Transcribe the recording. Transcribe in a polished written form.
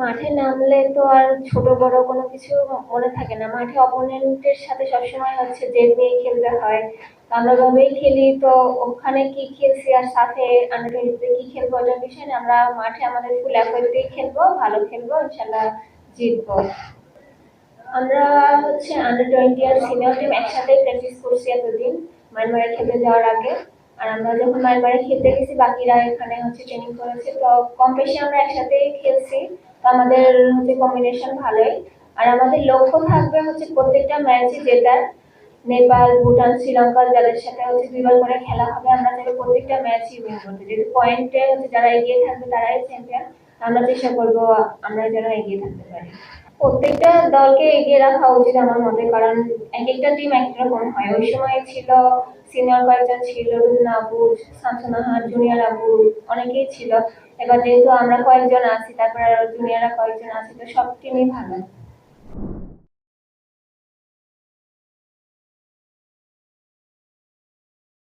মাঠে নামলে তো আর ছোট বড় কোনো কিছু মনে থাকে না। মাঠে অপোনেন্টের সাথে সবসময় হচ্ছে জেদ নিয়ে খেলতে হয়। আমরা ভাবেই খেলি, তো ওখানে কি খেলছি আর সাথে আন্ডার টোয়েন্টিতে কি খেলবো ওটার বিষয় না, আমরা মাঠে আমাদের ফুল এফোর্ট দিয়ে খেলবো, ভালো খেলবো, ইনশাল্লাহ জিতবো। আমরা হচ্ছে আন্ডার টোয়েন্টি আর সিনিয়র টিম একসাথে প্র্যাকটিস করছি এতদিন মায়ানমারে খেলতে যাওয়ার আগে। আর আমরা যখন মায়ানমারে খেলতে গেছি বাকিরা এখানে হচ্ছে ট্রেনিং করেছে, তো কম বেশি আমরা একসাথেই খেলছি। তো আমাদের হচ্ছে কম্বিনেশন ভালোই। আর আমাদের লক্ষ্য থাকবে হচ্ছে প্রত্যেকটা ম্যাচই জেতার। নেপাল, ভুটান, শ্রীলঙ্কা যাদের সাথে হচ্ছে দুইবার করে খেলা হবে, আমরা চাইবো প্রত্যেকটা ম্যাচই উইন করতে, যেহেতু পয়েন্টে হচ্ছে যারা এগিয়ে থাকবে তারাই চ্যাম্পিয়ন। আমরা চেষ্টা করবো আমরা যেন এগিয়ে থাকতে পারি। প্রত্যেকটা দলকে এগিয়ে রাখা উচিত আমার মতে, কারণ এক একটা টিম এক রকম হয়। ওই সময় ছিল সিনিয়র কয়েকজন ছিল, রুনা আপু, শামসুনাহার, জুনিয়র আপু, অনেকেই ছিল। এবার যেহেতু আমরা কয়েকজন আছি, তারপরে জুনিয়ররা কয়েকজন আছে, তো সব টিমই ভালো।